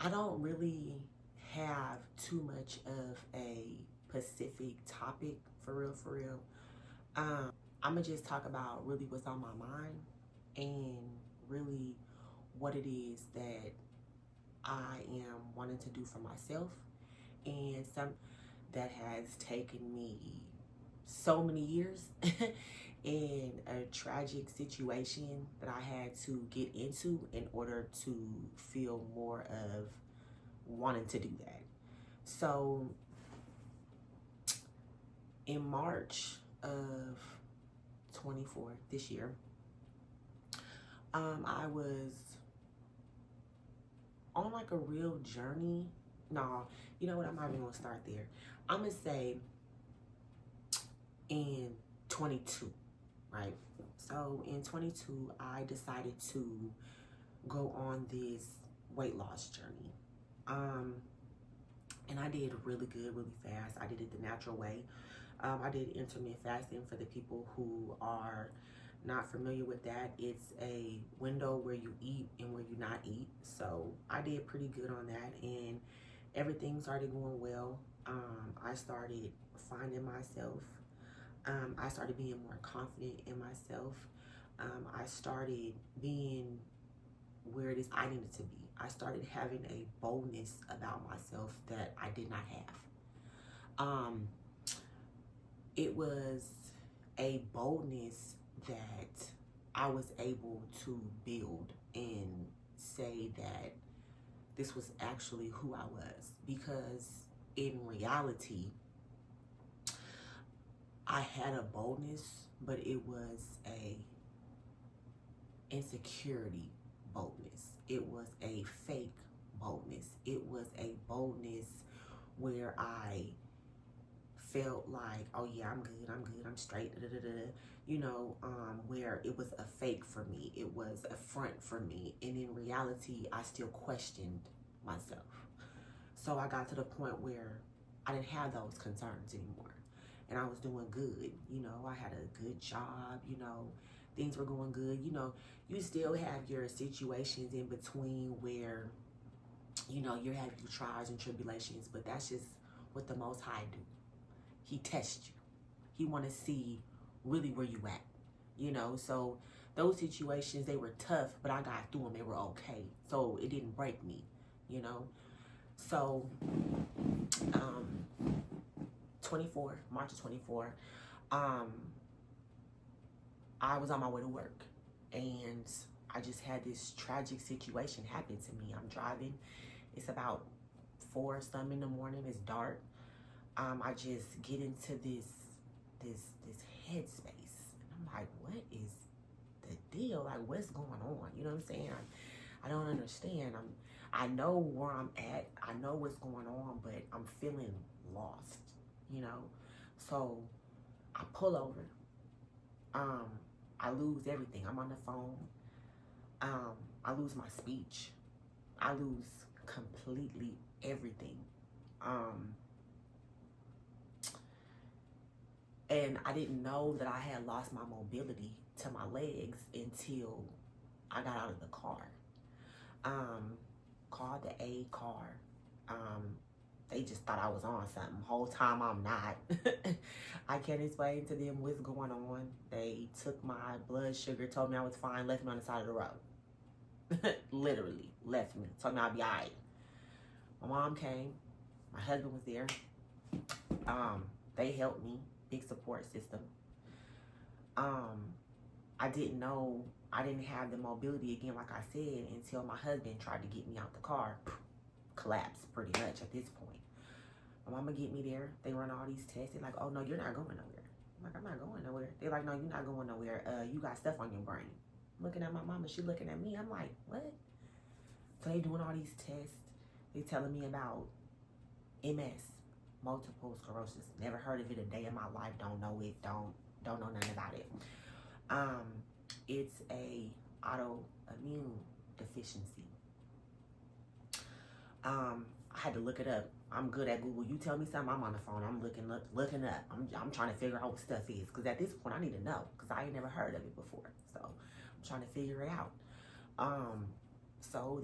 I don't really have too much of a specific topic for real, for real. I'm gonna just talk about really what's on my mind and really what it is that I am wanting to do for myself and some that has taken me so many years in a tragic situation that I had to get into in order to feel more of wanting to do that. So in March of 24 this year, I was on like a real journey. No, you know what? I'm not even gonna start there. I'm gonna say in 22, right? So in 22, I decided to go on this weight loss journey. Um, and I did really good, really fast. I did it the natural way. I did intermittent fasting. For the people who are not familiar with that, it's a window where you eat and where you not eat. So I did pretty good on that, and everything started going well. I started finding myself. I started being more confident in myself. I started being where it is I needed to be. I started having a boldness about myself that I did not have. It was a boldness that I was able to build and say that this was actually who I was, because in reality, I had a boldness, but it was a insecurity boldness. It was a fake boldness. It was a boldness where I felt like, oh yeah, I'm good, I'm straight, da, da, da, da. Where it was a fake for me. It was a front for me. And in reality, I still questioned myself. So I got to the point where I didn't have those concerns anymore. And I was doing good. I had a good job, things were going good. You still have your situations in between where, you have your trials and tribulations, but that's just what the Most High do. He tests you. He want to see really where you at, So those situations, they were tough, but I got through them. They were okay. So it didn't break me, you know. So, um, 24, March of 24, I was on my way to work, and I just had this tragic situation happen to me. I'm driving. It's about 4 something in the morning. It's dark. I just get into this headspace, and I'm like, what is the deal? Like, what's going on? You know what I'm saying? I don't understand. I know where I'm at. I know what's going on, but I'm feeling lost. You know, so I pull over. I lose everything. I'm on the phone. I lose my speech. I lose completely everything. And I didn't know that I had lost my mobility to my legs until I got out of the car. Called the A car. They just thought I was on something. Whole time I'm not. I can't explain to them what's going on. They took my blood sugar, told me I was fine, left me on the side of the road. Literally left me, told me I'd be all right. My mom came. My husband was there. They helped me. Big support system. I didn't know I didn't have the mobility again, like I said, until my husband tried to get me out the car. Collapsed pretty much at this point. My mama get me there. They run all these tests. They're like, oh no, you're not going nowhere. I'm like, I'm not going nowhere. They're like, no, you're not going nowhere. You got stuff on your brain. I'm looking at my mama, she looking at me. I'm like, what? So they doing all these tests. They telling me about MS, multiple sclerosis. Never heard of it a day in my life. Don't know it. Don't know nothing about it. It's a autoimmune deficiency. I had to look it up. I'm good at Google. You tell me something, I'm on the phone. I'm looking up. I'm trying to figure out what stuff is, because at this point I need to know, because I ain't never heard of it before. So I'm trying to figure it out. So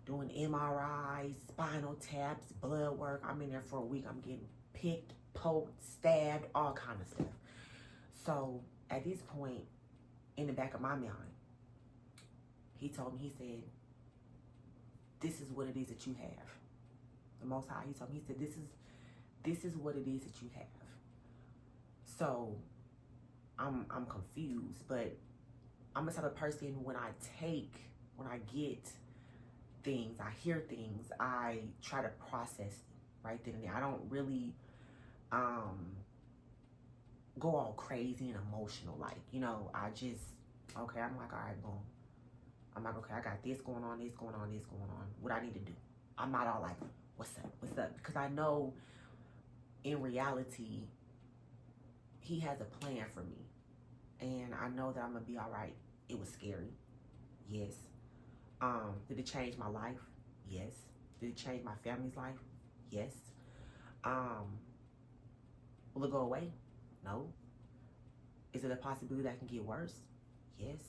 doing MRIs, spinal taps, blood work. I'm in there for a week. I'm getting picked, poked, stabbed, all kind of stuff. So at this point, in the back of my mind, he told me, he said, this is what it is that you have. The Most High, he told me, he said, this is what it is that you have. So I'm confused, but I'm the type of person, when I get things, I hear things, I try to process it right then and there. I don't really go all crazy and emotional, like, you know. I just, okay, I'm like, all right, boom. I'm like, okay, I got this going on, this going on, this going on. What I need to do. I'm not all like, what's up? Because I know in reality, he has a plan for me. And I know that I'm going to be all right. It was scary. Yes. Did it change my life? Yes. Did it change my family's life? Yes. Will it go away? No. Is it a possibility that can get worse? Yes.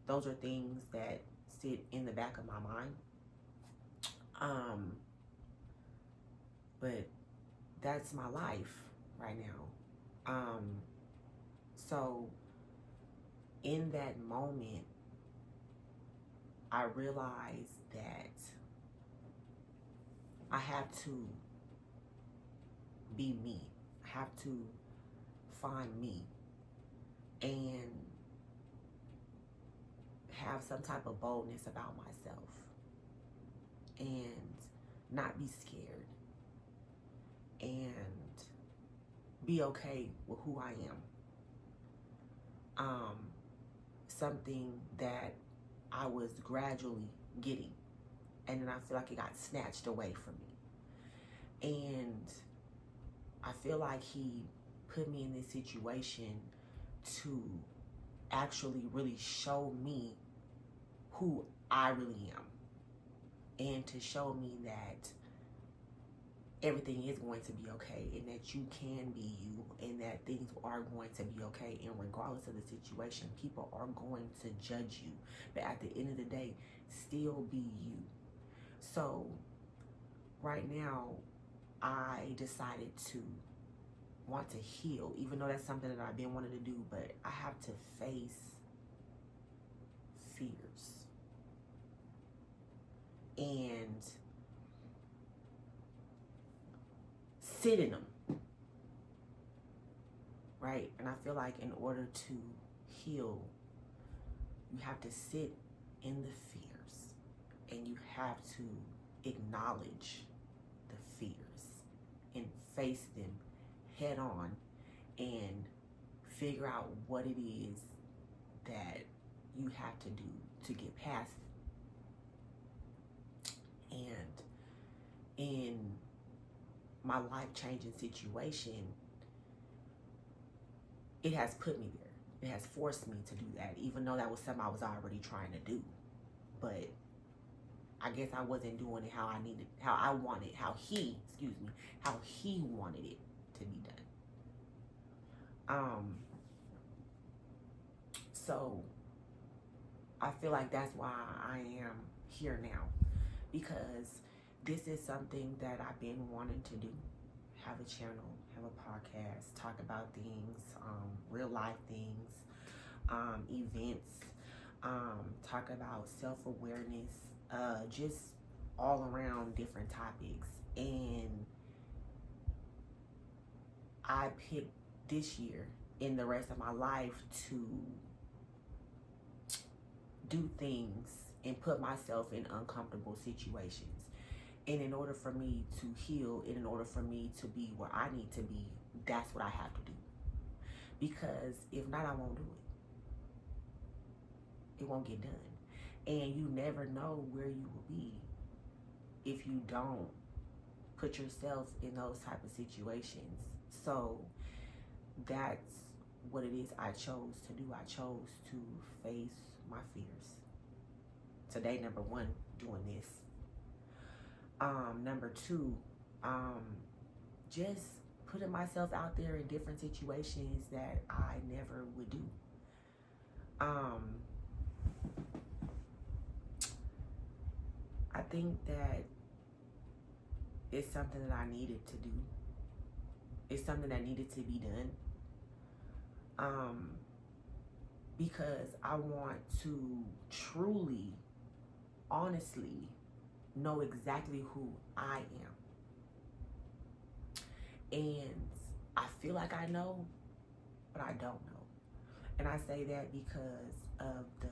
Those are things that sit in the back of my mind. But that's my life right now. So in that moment, I realized that I have to be me. I have to find me and have some type of boldness about myself and not be scared and be okay with who I am. Something that I was gradually getting, and then I feel like it got snatched away from me. And I feel like he put me in this situation to actually really show me who I really am, and to show me that everything is going to be okay, and that you can be you, and that things are going to be okay. And regardless of the situation, people are going to judge you, but at the end of the day, still be you. So right now, I decided to want to heal, even though that's something that I've been wanting to do, but I have to face fears and sit in them, right? And I feel like in order to heal, you have to sit in the fears, and you have to acknowledge the fears and face them head on and figure out what it is that you have to do to get past it. And in my life-changing situation, it has put me there. It has forced me to do that, even though that was something I was already trying to do. But I guess I wasn't doing it how I needed, how I wanted, how he wanted it to be done. So I feel like that's why I am here now, because this is something that I've been wanting to do. Have a channel, have a podcast, talk about things, real life things, events, talk about self-awareness, just all around different topics. And I picked this year and the rest of my life to do things and put myself in uncomfortable situations. And in order for me to heal, and in order for me to be where I need to be, that's what I have to do. Because if not, I won't do it. It won't get done. And you never know where you will be if you don't put yourself in those type of situations. So that's what it is I chose to do. I chose to face my fears. Today, number one, doing this. Number two, just putting myself out there in different situations that I never would do. I think that it's something that I needed to do. It's something that needed to be done. Because I want to truly, honestly know exactly who I am. And I feel like I know, but I don't know. And I say that because of the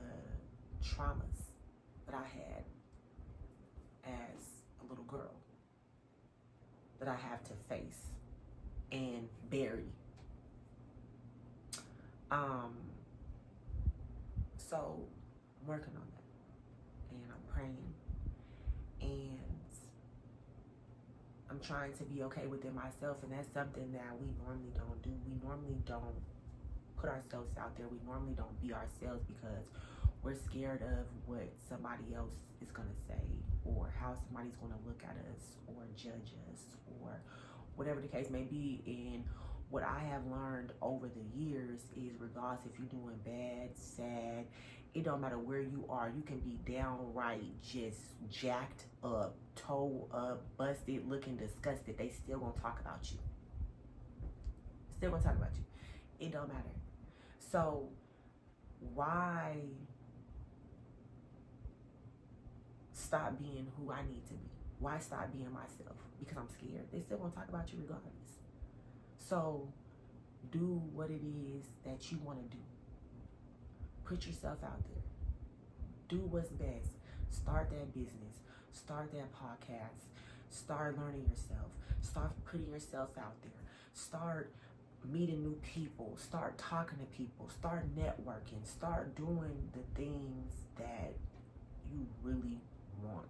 traumas that I had as a little girl that I have to face and bury. So I'm working on that, and I'm praying, and I'm trying to be okay within myself, and that's something that we normally don't do. We normally don't put ourselves out there. We normally don't be ourselves because we're scared of what somebody else is going to say, or how somebody's going to look at us or judge us, or whatever the case may be. And what I have learned over the years is, regardless if you're doing bad, sad, it don't matter where you are. You can be downright just jacked up, toe up, busted, looking disgusted. They still gonna talk about you. Still gonna talk about you. It don't matter. So why stop being who I need to be? Why stop being myself? Because I'm scared. They still gonna talk about you regardless. So do what it is that you want to do. Put yourself out there. Do what's best. Start that business. Start that podcast. Start learning yourself. Start putting yourself out there. Start meeting new people. Start talking to people. Start networking. Start doing the things that you really want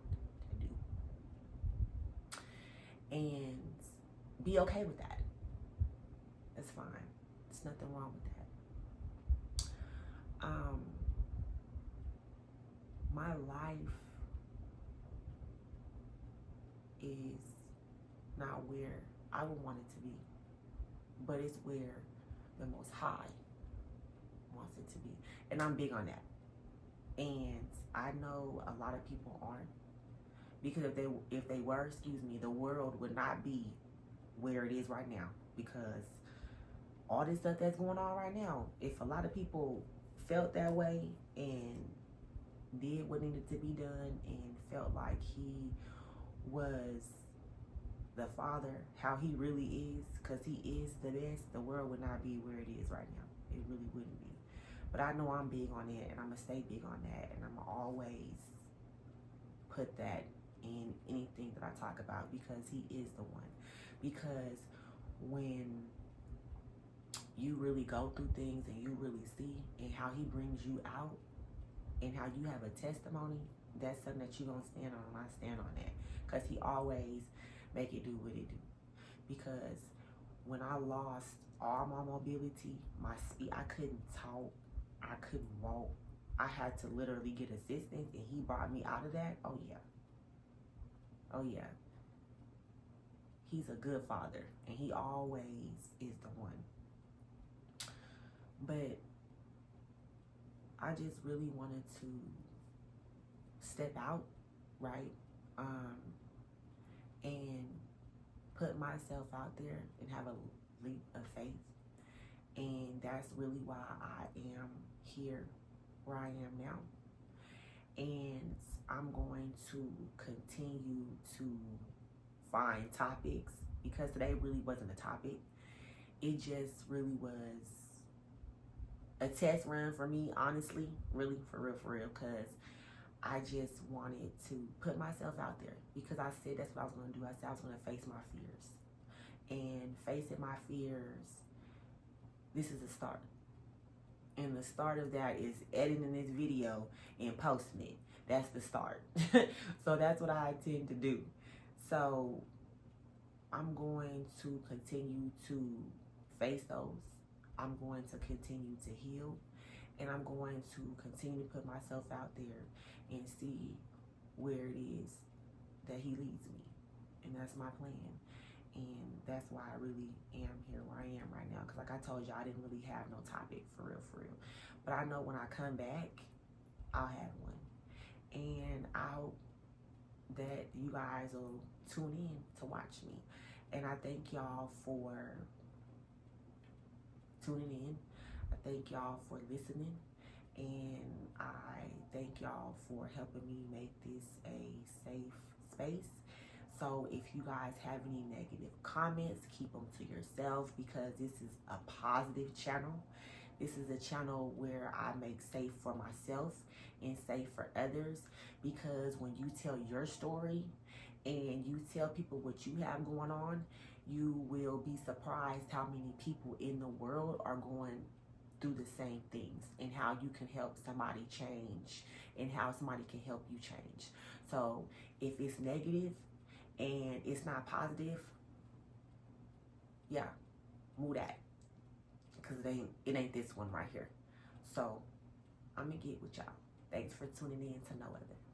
to do. And be okay with that. That's fine. There's nothing wrong with that. My life is not where I would want it to be, but it's where the Most High wants it to be. And I'm big on that. And I know a lot of people aren't, because if they were, the world would not be where it is right now. Because all this stuff that's going on right now, if a lot of people felt that way and did what needed to be done and felt like he was the Father, how he really is, because he is the best, the world would not be where it is right now. It really wouldn't be. But I know I'm big on it, and I'm going to stay big on that, and I'm going to always put that in anything that I talk about, because he is the one. Because when you really go through things and you really see and how he brings you out and how you have a testimony, that's something that you're going to stand on, and I stand on that. Because he always make it do what it do. Because when I lost all my mobility, my speed, I couldn't talk, I couldn't walk, I had to literally get assistance, and he brought me out of that. Oh yeah. Oh yeah. He's a good father, and he always is the one. But I just really wanted to step out, right? And put myself out there and have a leap of faith. And that's really why I am here where I am now. And I'm going to continue to find topics, because today really wasn't a topic. It just really was a test run for me, honestly, really, for real, because I just wanted to put myself out there, because I said that's what I was going to do. I said I was going to face my fears. And facing my fears, this is the start. And the start of that is editing this video and posting it. That's the start. So that's what I intend to do. So I'm going to continue to face those. I'm going to continue to heal. And I'm going to continue to put myself out there and see where it is that he leads me. And that's my plan. And that's why I really am here where I am right now. Because like I told you, I didn't really have no topic for real. But I know when I come back, I'll have one. And I'll that you guys will tune in to watch me. And I thank y'all for tuning in. I thank y'all for listening. And I thank y'all for helping me make this a safe space. So if you guys have any negative comments, keep them to yourself, because this is a positive channel. This is a channel where I make safe for myself and safe for others, because when you tell your story and you tell people what you have going on, you will be surprised how many people in the world are going through the same things, and how you can help somebody change, and how somebody can help you change. So if it's negative and it's not positive, yeah, move that, because it ain't this one right here. So I'm gonna get with y'all. Thanks for tuning in to No Other.